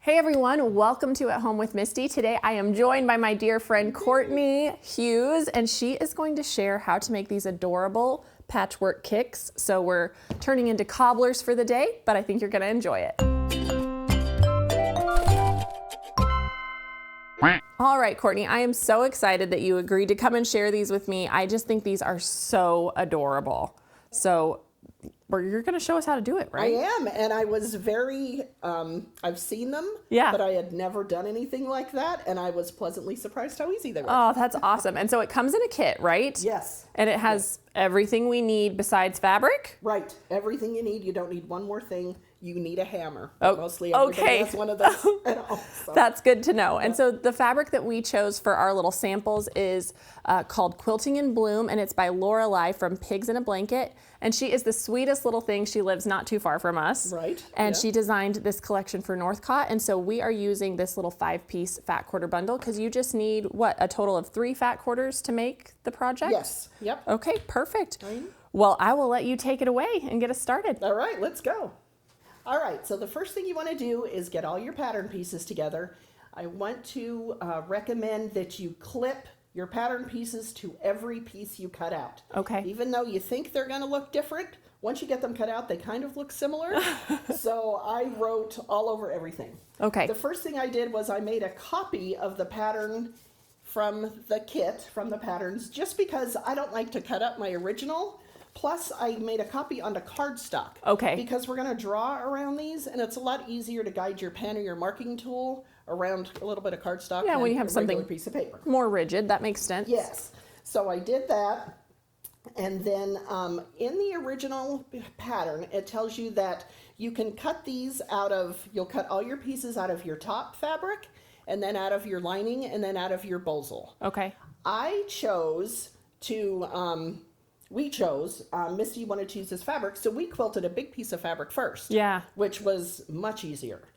Hey everyone, welcome to At Home with Misty. Today I am joined by my dear friend Courtenay Hughes, and she is going to share how to make these adorable patchwork kicks. So we're turning into cobblers for the day, but I think you're gonna enjoy it. All right, Courtenay, I am so excited that you agreed to come and share these with me. I just think these are so adorable. So you're going to show us how to do it, right? I am, and I was very, I've seen them, but I had never done anything like that, and I was pleasantly surprised how easy they were. Oh, that's awesome. And so it comes in a kit, right? Yes. And it has everything we need besides fabric? Right. Everything you need. You don't need one more thing. You need a hammer. Oh, mostly everybody has one of those at home. So. That's good to know. And so the fabric that we chose for our little samples is called Quilting in Bloom, and it's by Lorelei from Pigs in a Blanket. And she is the sweetest little thing. She lives not too far from us. Right. And she designed this collection for Northcott. And so we are using this little 5-piece fat quarter bundle because you just need, what, a total of 3 fat quarters to make the project? Yes. Yep. Okay, perfect. Well, I will let you take it away and get us started. All right, let's go. All right, so the first thing you want to do is get all your pattern pieces together. I want to recommend that you clip your pattern pieces to every piece you cut out. Okay. Even though you think they're going to look different, once you get them cut out, they kind of look similar. So I wrote all over everything. Okay. The first thing I did was I made a copy of the pattern from the kit, from the patterns, just because I don't like to cut up my original. Plus, I made a copy onto cardstock. Okay. Because we're going to draw around these, and it's a lot easier to guide your pen or your marking tool around a little bit of cardstock than when you have a something regular piece of paper. More rigid, that makes sense. Yes. So I did that, and then in the original pattern, it tells you that you can cut these out of, you'll cut all your pieces out of your top fabric, and then out of your lining, and then out of your bosal. Okay. I chose to... we chose, Misty wanted to use this fabric, so we quilted a big piece of fabric first. Yeah. Which was much easier.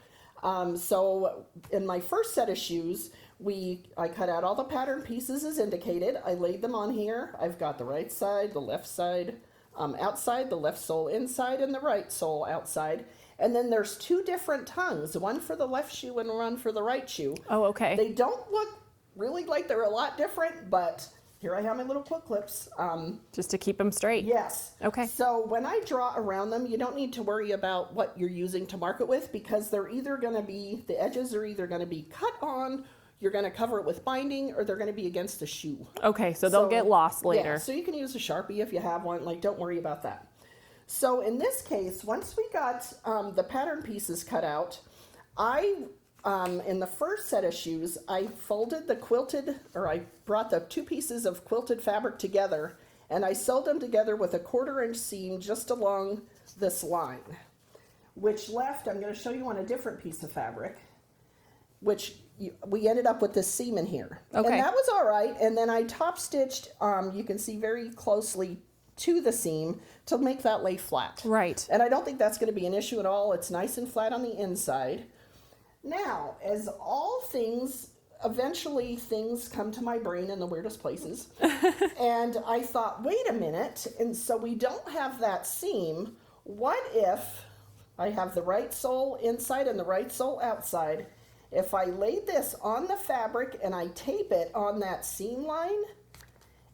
So in my first set of shoes, I cut out all the pattern pieces as indicated. I laid them on here. I've got the right side, the left side outside, the left sole inside, and the right sole outside. And then there's 2 different tongues, one for the left shoe and one for the right shoe. Oh, okay. They don't look really like they're a lot different, but... here I have my little quilt clips. Just to keep them straight. Yes. Okay. So when I draw around them, you don't need to worry about what you're using to mark it with, because they're either going to be, the edges are either going to be cut on, you're going to cover it with binding, or they're going to be against the shoe. Okay, so they'll get lost later. Yeah, so you can use a Sharpie if you have one. Like, don't worry about that. So in this case, once we got the pattern pieces cut out, in the first set of shoes, I folded the I brought the 2 pieces of quilted fabric together, and I sewed them together with a 1/4-inch seam just along this line, which left, I'm going to show you on a different piece of fabric, which we ended up with this seam in here. Okay. And that was all right, and then I top stitched, you can see very closely to the seam to make that lay flat. Right. And I don't think that's going to be an issue at all. It's nice and flat on the inside. Now, as all things, eventually things come to my brain in the weirdest places. And I thought, wait a minute, and so we don't have that seam. What if I have the right sole inside and the right sole outside? If I laid this on the fabric and I tape it on that seam line,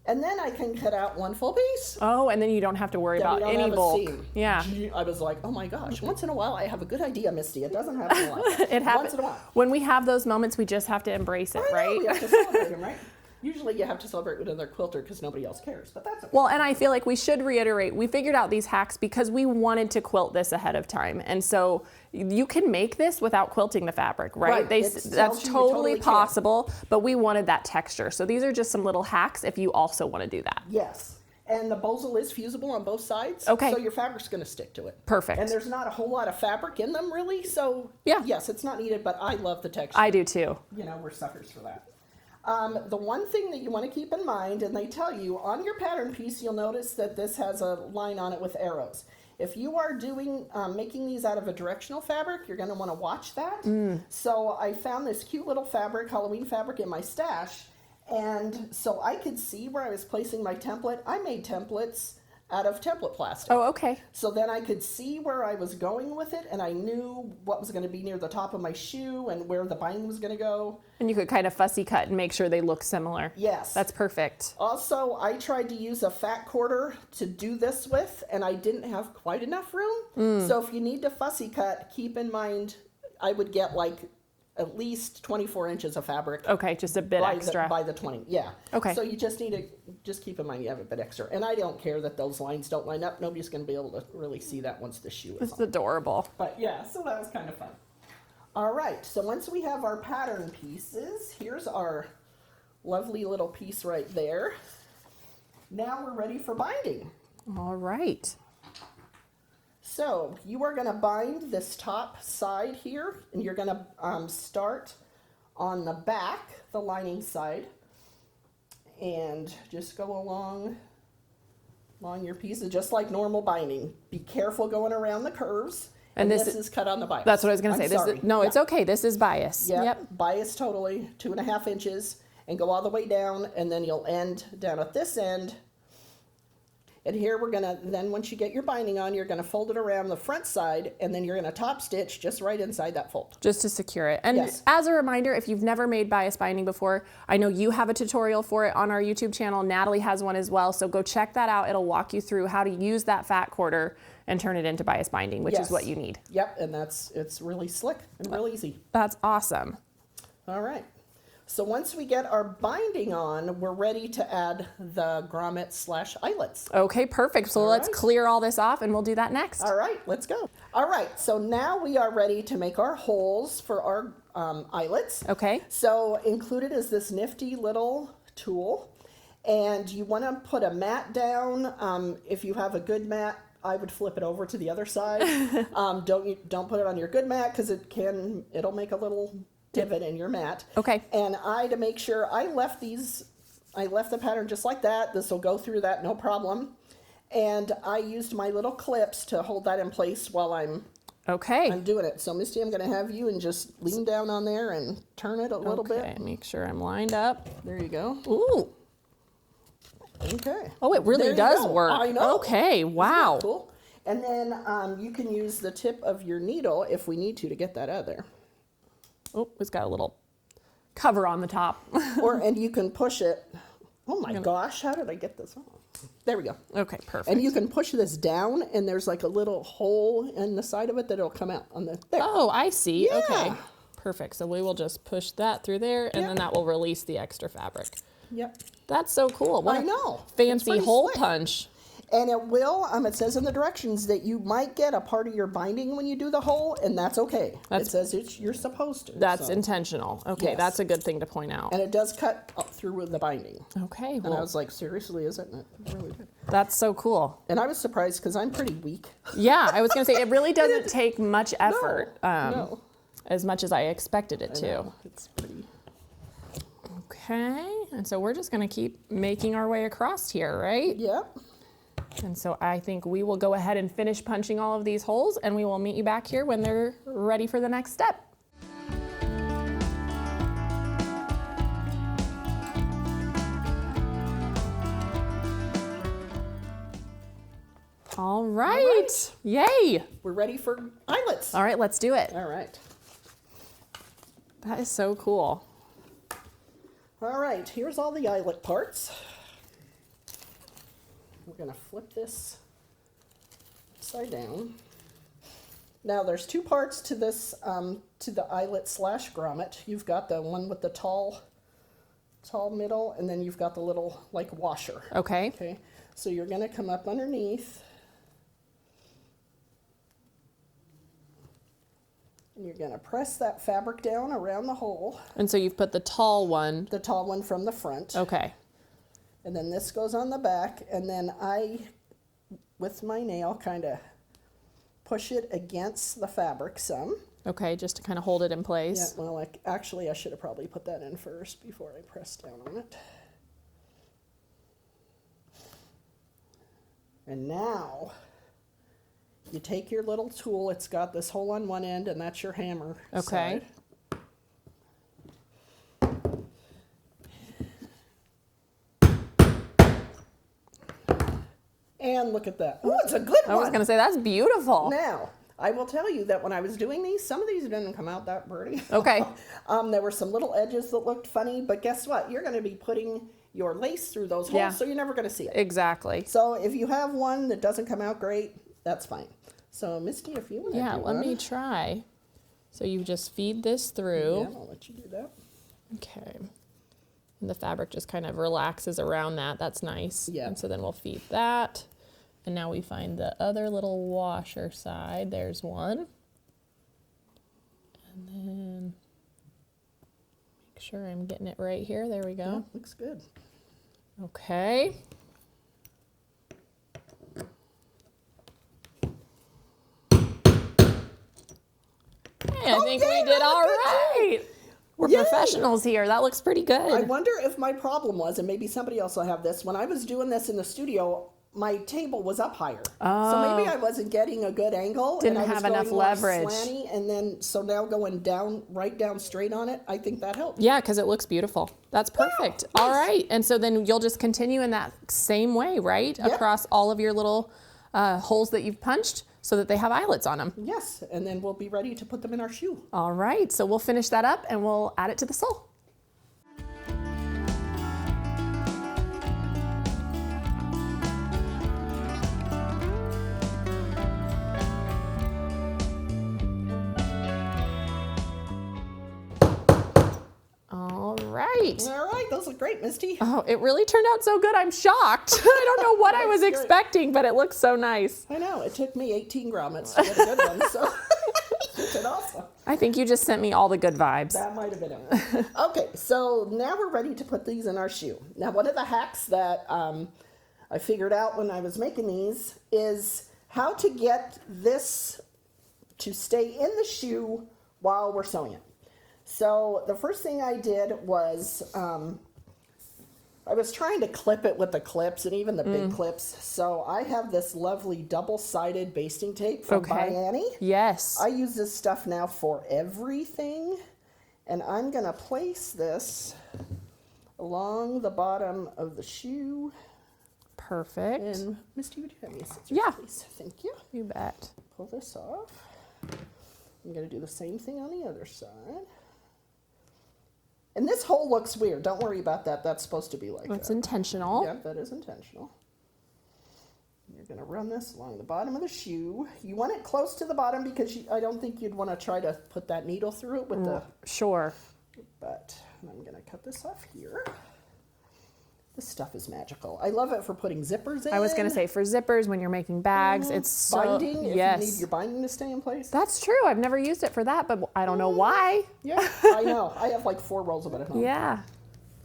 and then I can cut out 1 full piece. Oh, and then you don't have to worry about any bulk. Yeah. I was like, oh my gosh, once in a while I have a good idea, Misty. It doesn't happen a lot. It happens. Once in a while. When we have those moments, we just have to embrace it, right? We have to celebrate them, right? Usually you have to celebrate with another quilter because nobody else cares, but that's okay. Well, and I feel like we should reiterate, we figured out these hacks because we wanted to quilt this ahead of time. And so you can make this without quilting the fabric, right? That's totally possible, but we wanted that texture. So these are just some little hacks if you also want to do that. Yes. And the bosal is fusible on both sides. Okay. So your fabric's going to stick to it. Perfect. And there's not a whole lot of fabric in them, really. So, yes, it's not needed, but I love the texture. I do too. You know, we're suckers for that. The one thing that you want to keep in mind, and they tell you on your pattern piece, you'll notice that this has a line on it with arrows. If you are making these out of a directional fabric, you're going to want to watch that. So I found this cute little fabric, Halloween fabric, in my stash. And so I could see where I was placing my template. I made templates out of template plastic. Oh, okay. So then I could see where I was going with it, and I knew what was going to be near the top of my shoe and where the binding was going to go. And you could kind of fussy cut and make sure they look similar. Yes. That's perfect. Also, I tried to use a fat quarter to do this with, and I didn't have quite enough room. So if you need to fussy cut, keep in mind I would get like at least 24 inches of fabric. Okay, just a bit extra. By the 20, yeah. Okay. So you just need to, just keep in mind you have a bit extra. And I don't care that those lines don't line up. Nobody's going to be able to really see that once the shoe is It's on. adorable. But yeah, so that was kind of fun. All right, so once we have our pattern pieces, here's our lovely little piece right there. Now we're ready for binding. All right. So you are going to bind this top side here, and you're going to start on the back, the lining side, and just go along your pieces, just like normal binding. Be careful going around the curves. And this is cut on the bias. That's what I was going to say. Sorry. No, it's okay. This is bias. Yep. Bias totally, 2.5 inches, and go all the way down, and then you'll end down at this end. And here we're gonna, then once you get your binding on, you're gonna fold it around the front side, and then you're gonna top stitch just right inside that fold. Just to secure it. And yes. As a reminder, if you've never made bias binding before, I know you have a tutorial for it on our YouTube channel. Natalie has one as well. So go check that out. It'll walk you through how to use that fat quarter and turn it into bias binding, which is what you need. Yep, and it's really slick and real easy. That's awesome. All right. So once we get our binding on, we're ready to add the grommets / eyelets. Okay, perfect. So let's clear all this off and we'll do that next. All right, let's go. All right, so now we are ready to make our holes for our eyelets. Okay. So included is this nifty little tool, and you want to put a mat down. If you have a good mat, I would flip it over to the other side. Don't put it on your good mat because it'll make a little divot in your mat. Okay. And to make sure, I left the pattern just like that. This will go through that, no problem. And I used my little clips to hold that in place while I'm doing it. So Misty, I'm going to have you and just lean down on there and turn it a little bit. Make sure I'm lined up. There you go. Ooh. Okay. Oh, it really does work. I know. Okay, wow. Isn't that cool? And then you can use the tip of your needle if we need to get that out of there. Oh, it's got a little cover on the top. And you can push it. Oh my gosh, how did I get this on? There we go. Okay, perfect. And you can push this down, and there's like a little hole in the side of it that'll come out on the there. Oh, I see. Yeah. Okay, perfect. So we will just push that through there, and then that will release the extra fabric. Yep. That's so cool. What I know. Fancy hole slick. punch. And it will, it says in the directions that you might get a part of your binding when you do the hole, and that's okay. It says you're supposed to. That's intentional. Okay, Yes. that's a good thing to point out. And it does cut up through with the binding. Okay, And I was like, seriously, isn't it? It really did. That's so cool. And I was surprised because I'm pretty weak. Yeah, I was going to say, it really doesn't take much effort. No. As much as I expected it to. It's pretty. Okay, and so we're just going to keep making our way across here, right? Yep. And so I think we will go ahead and finish punching all of these holes, and we will meet you back here when they're ready for the next step. All right. Yay. We're ready for eyelets. All right, let's do it. All right. That is so cool. All right, here's all the eyelet parts. We're going to flip this upside down. Now there's two parts to this, to the eyelet / grommet. You've got the one with the tall middle, and then you've got the little like washer. Okay. Okay, so you're going to come up underneath. And you're going to press that fabric down around the hole. And so you've put the tall one. The tall one from the front. Okay. And then this goes on the back, and then I, with my nail, kind of push it against the fabric some. Okay, just to kind of hold it in place. Yeah, well, actually, I should have probably put that in first before I pressed down on it. And now, you take your little tool. It's got this hole on one end, and that's your hammer Okay. side. And look at that. Oh, it's a good one. I was going to say, that's beautiful. Now, I will tell you that when I was doing these, some of these didn't come out that pretty. Okay. There were some little edges that looked funny, but guess what? You're going to be putting your lace through those holes, so you're never going to see it. Exactly. So if you have one that doesn't come out great, that's fine. So Misty, if you want to do let me try. So you just feed this through. Yeah, I'll let you do that. Okay. And the fabric just kind of relaxes around that. That's nice. Yeah. And so then we'll feed that. And now we find the other little washer side. There's one. And then make sure I'm getting it right here. There we go. Yeah, looks good. Okay. Hey, I think we did all right. We're professionals here. That looks pretty good. I wonder if my problem was, and maybe somebody else will have this, when I was doing this in the studio, my table was up higher. So maybe I wasn't getting a good angle. Didn't and I was have enough going more leverage. Slanty, and then, so now going down, right down straight on it, I think that helped. Yeah, because it looks beautiful. That's perfect. Yeah, all nice. right. And so then you'll just continue in that same way, right? Yep. Across all of your little holes that you've punched so that they have eyelets on them. Yes, and then we'll be ready to put them in our shoe. All right. So we'll finish that up and we'll add it to the sole. All right, those look great, Misty. Oh, it really turned out so good. I'm shocked. I don't know what I was expecting, but it looks so nice. I know. It took me 18 grommets to get a good one, so it did awesome. I think you just sent me all the good vibes. That might have been it. Okay, so now we're ready to put these in our shoe. Now, one of the hacks that I figured out when I was making these is how to get this to stay in the shoe while we're sewing it. So the first thing I did was I was trying to clip it with the clips and even the big clips. So I have this lovely double-sided basting tape from By Annie. Yes. I use this stuff now for everything. And I'm going to place this along the bottom of the shoe. Perfect. And Misty, would you have me a scissors, Yeah. please? Thank you. You bet. Pull this off. I'm going to do the same thing on the other side. And this hole looks weird. Don't worry about that. That's supposed to be like That's that. intentional. Yeah, that is intentional. You're going to run this along the bottom of the shoe. You want it close to the bottom because I don't think you'd want to try to put that needle through it with the... Sure. But I'm going to cut this off here. This stuff is magical. I love it for putting zippers in. I was going to say for zippers when you're making bags, it's so... Binding, yes. if you need your binding to stay in place. That's true. I've never used it for that, but I don't know why. Yeah, I know. I have like 4 rolls of it at home. Yeah.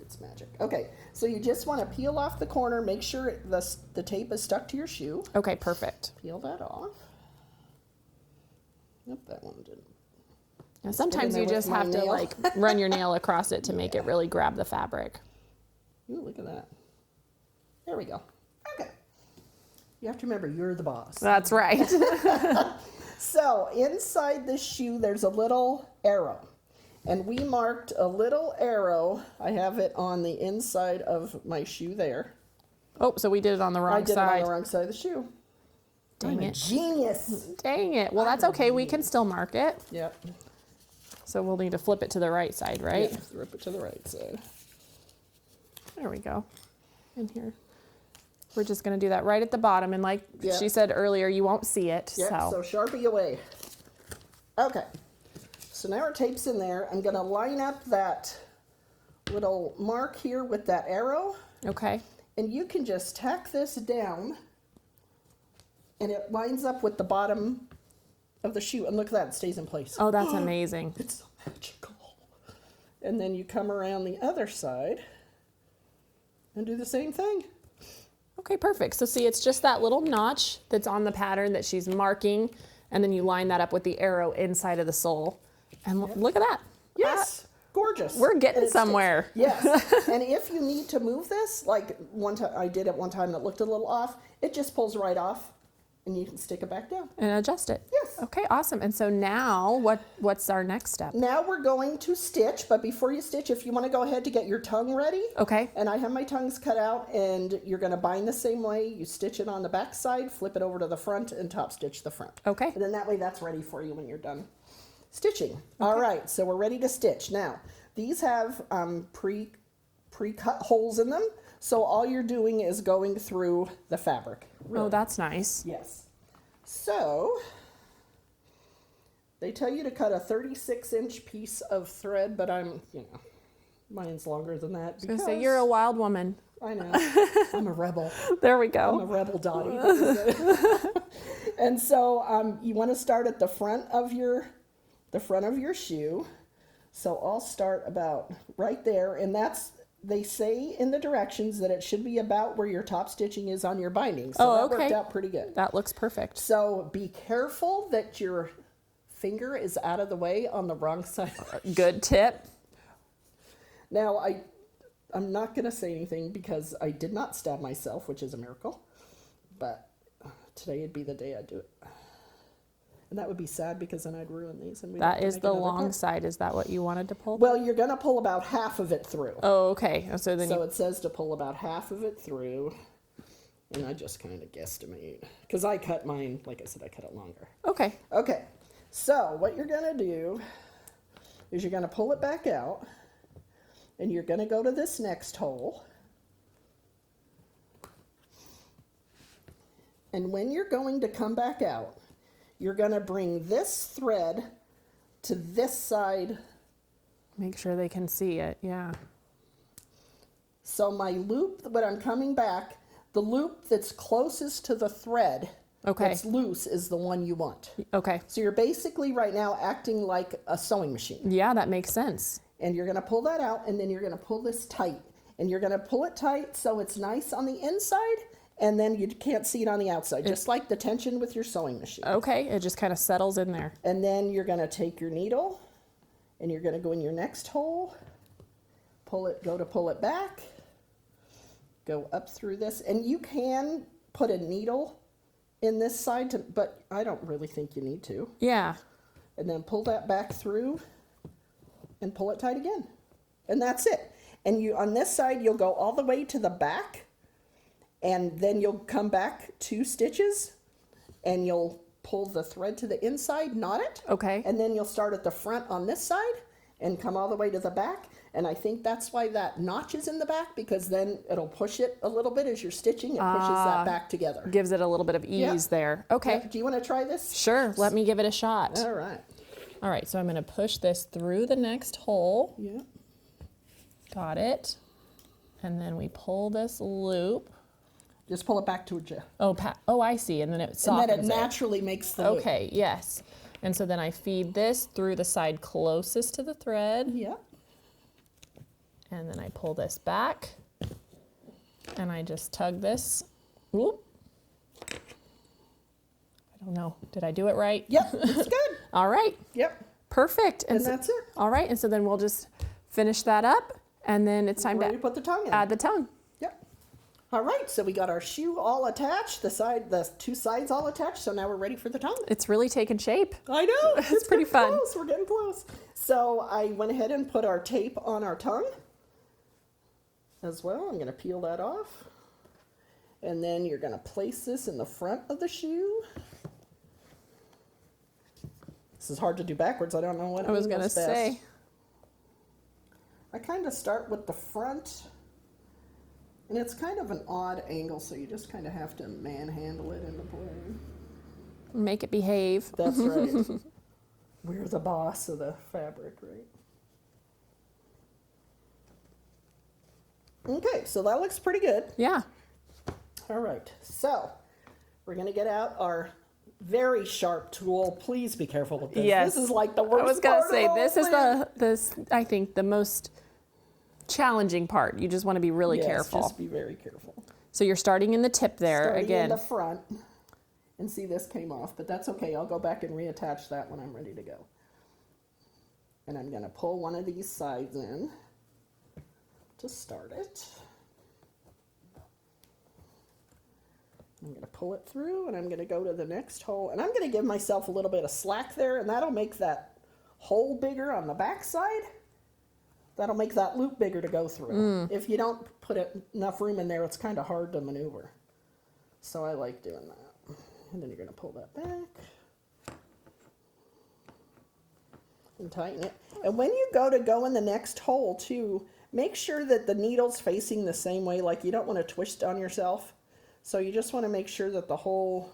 It's magic. Okay, so you just want to peel off the corner, make sure the tape is stuck to your shoe. Okay, perfect. Peel that off. Yep, that one didn't. Now, sometimes you just have to like run your nail across it to make it really grab the fabric. Ooh, look at that. There we go. Okay. You have to remember, you're the boss. That's right. So inside this shoe, there's a little arrow. And we marked a little arrow. I have it on the inside of my shoe there. Oh, so we did it on the wrong side. I did it on the wrong side of the shoe. Dang it. Genius. Dang it. Well, that's okay. We can still mark it. Yep. So we'll need to flip it to the right side, right? Yeah, flip it to the right side. There we go. In here. We're just going to do that right at the bottom. And like she said earlier, you won't see it. Yep, so Sharpie away. Okay. So now our tape's in there. I'm going to line up that little mark here with that arrow. Okay. And you can just tack this down. And it lines up with the bottom of the shoe. And look at that. It stays in place. Oh, that's amazing. It's so magical. And then you come around the other side and do the same thing. Okay, perfect. So see, it's just that little notch that's on the pattern that she's marking, and then you line that up with the arrow inside of the sole. And look at that. Yes, gorgeous. We're getting somewhere. Yes, and if you need to move this, like one time I did it one time that looked a little off, it just pulls right off. and you can stick it back down. And adjust it. Yes. Okay, awesome. And so now what's our next step? Now we're going to stitch, but before you stitch, if you want to go ahead to get your tongue ready. Okay. And I have my tongues cut out, and you're going to bind the same way. You stitch it on the back side, flip it over to the front, and top stitch the front. Okay. And then that way that's ready for you when you're done stitching. Okay. All right, so we're ready to stitch. Now, these have pre-cut holes in them, so all you're doing is going through the fabric. Really. Oh, that's nice. Yes. So, they tell you to cut a 36-inch piece of thread, but mine's longer than that. I was going to say, you're a wild woman. I know. I'm a rebel. There we go. I'm a rebel Dottie. And so you want to start at the front of your shoe. So I'll start about right there, and they say in the directions that it should be about where your top stitching is on your binding. So that worked out pretty good. That looks perfect. So be careful that your finger is out of the way on the wrong side. Good tip. Now, I'm not going to say anything because I did not stab myself, which is a miracle. But today would be the day I'd do it. And that would be sad because then I'd ruin these. And that is the long side. Is that what you wanted to pull? Well, you're going to pull about half of it through. Oh, okay. So it says to pull about half of it through. And I just kind of guesstimate. Because I cut mine, like I said, I cut it longer. Okay. Okay. So what you're going to do is you're going to pull it back out. And you're going to go to this next hole. And when you're going to come back out, you're going to bring this thread to this side. Make sure they can see it, yeah. So my loop, when I'm coming back, the loop that's closest to the thread that's loose is the one you want. Okay. So you're basically right now acting like a sewing machine. Yeah, that makes sense. And you're going to pull that out, and then you're going to pull this tight. And you're going to pull it tight so it's nice on the inside, and then you can't see it on the outside, just like the tension with your sewing machine. Okay, it just kind of settles in there. And then you're going to take your needle, and you're going to go in your next hole, pull it back, go up through this. And you can put a needle in this side, but I don't really think you need to. Yeah. And then pull that back through and pull it tight again. And that's it. And on this side, you'll go all the way to the back, and then you'll come back 2 stitches, and you'll pull the thread to the inside, knot it. Okay. And then you'll start at the front on this side and come all the way to the back. And I think that's why that notch is in the back, because then it'll push it a little bit as you're stitching. It pushes that back together. Gives it a little bit of ease there. Okay. Do you want to try this? Sure. Let me give it a shot. All right. All right. So I'm going to push this through the next hole. Yeah. Got it. And then we pull this loop. Just pull it back to it. Oh, I see. And then it softens and then it naturally makes the loop. Okay, yes. And so then I feed this through the side closest to the thread. Yeah. And then I pull this back. And I just tug this. Whoop. I don't know. Did I do it right? Yep, it's good. All right. Yep. Perfect. And that's it. All right. And so then we'll just finish that up. And then it's time to put the tongue in. Add the tongue. Yep. All right, so we got our shoe all attached, the 2 sides all attached, so now we're ready for the tongue. It's really taken shape. I know. It's pretty fun. Close. We're getting close. So I went ahead and put our tape on our tongue as well. I'm going to peel that off. And then you're going to place this in the front of the shoe. This is hard to do backwards. I don't know what I was going to say. I kind of start with the front, and it's kind of an odd angle, so you just kind of have to manhandle it into play. Make it behave. That's right. We're the boss of the fabric, right? Okay, so that looks pretty good. Yeah. All right, so we're going to get out our very sharp tool. Please be careful with this. Yes. This is like the worst I was going to part say, of the this whole is thing. I think, the most challenging part. You just want to be really careful. Just be very careful. So you're starting in the tip there Starting again. in the front. And see, this came off, but that's okay. I'll go back and reattach that when I'm ready to go. And I'm going to pull one of these sides in to start it. I'm going to pull it through, and I'm going to go to the next hole, and I'm going to give myself a little bit of slack there, and that'll make that hole bigger on the back side. That'll make that loop bigger to go through. If you don't put enough room in there, it's kind of hard to maneuver. So I like doing that. And then you're going to pull that back and tighten it. And when you go in the next hole too, make sure that the needle's facing the same way. Like, you don't want to twist on yourself. So you just want to make sure that the hole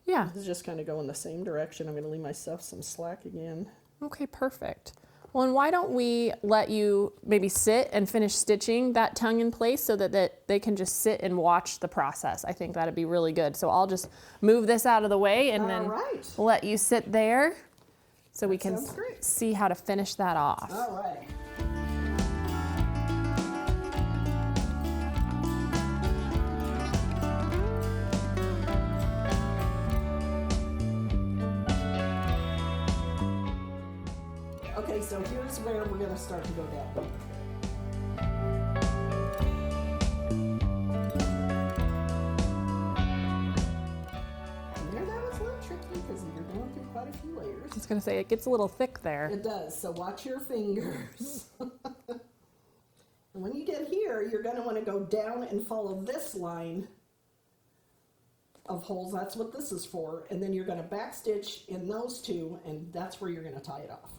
is just kind of going the same direction. I'm going to leave myself some slack again. Okay, perfect. Well, and why don't we let you maybe sit and finish stitching that tongue in place so that they can just sit and watch the process. I think that'd be really good. So I'll just move this out of the way and then let you sit there so we can see how to finish that off. All right. Okay, so here's where we're going to start to go down. There, that was a little tricky because you're going through quite a few layers. I was going to say, it gets a little thick there. It does, so watch your fingers. And when you get here, you're going to want to go down and follow this line of holes. That's what this is for. And then you're going to backstitch in those two, and that's where you're going to tie it off.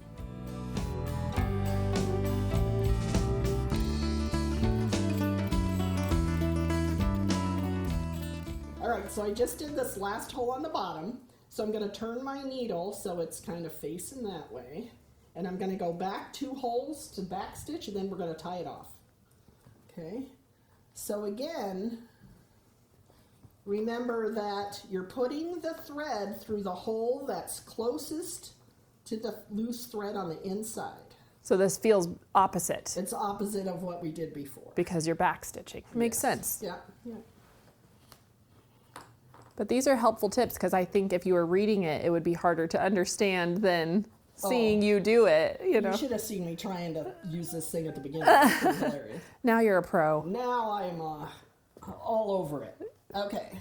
All right, so I just did this last hole on the bottom. So I'm going to turn my needle so it's kind of facing that way. And I'm going to go back 2 holes to backstitch, and then we're going to tie it off. Okay, so again, remember that you're putting the thread through the hole that's closest to the loose thread on the inside. So this feels opposite. It's opposite of what we did before. Because you're backstitching. Makes sense. Yeah, yeah. But these are helpful tips because I think if you were reading it, it would be harder to understand than seeing you do it. You know, you should have seen me trying to use this thing at the beginning. It's hilarious. Now you're a pro. Now I'm all over it. Okay,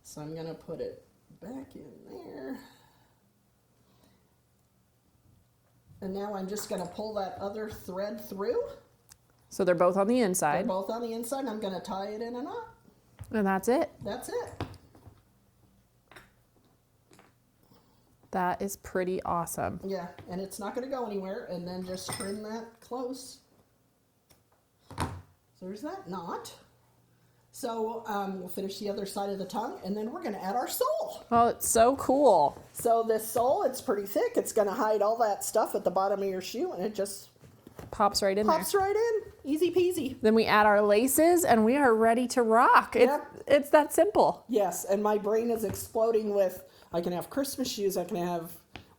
so I'm gonna put it back in there, and now I'm just gonna pull that other thread through. So they're both on the inside. They're both on the inside, and I'm gonna tie it in a knot. And that's it. That's it. That is pretty awesome. Yeah, and it's not going to go anywhere, and then just trim that close. So there's that knot. So we'll finish the other side of the tongue, and then we're going to add our sole. Oh, it's so cool. So this sole, it's pretty thick. It's going to hide all that stuff at the bottom of your shoe, and it just pops right in there. Pops right in. Easy peasy. Then we add our laces, and we are ready to rock. It's that simple. Yes, and my brain is exploding with, I can have Christmas shoes, I can have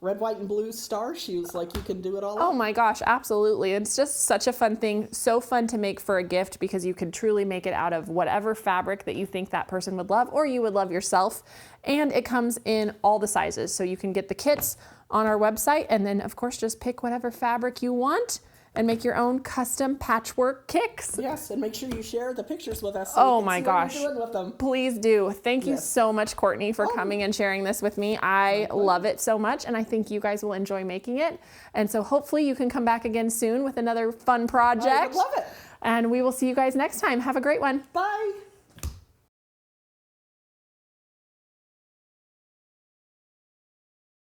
red, white, and blue star shoes. Like, you can do it all. Oh my gosh, absolutely. It's just such a fun thing. So fun to make for a gift because you can truly make it out of whatever fabric that you think that person would love or you would love yourself. And it comes in all the sizes. So you can get the kits on our website and then, of course, just pick whatever fabric you want and make your own custom patchwork kicks. Yes, and make sure you share the pictures with us. So my gosh. What you're doing with them. Please do. Thank you so much, Courtney, for coming and sharing this with me. I love it so much, and I think you guys will enjoy making it. And so hopefully you can come back again soon with another fun project. I would love it. And we will see you guys next time. Have a great one. Bye.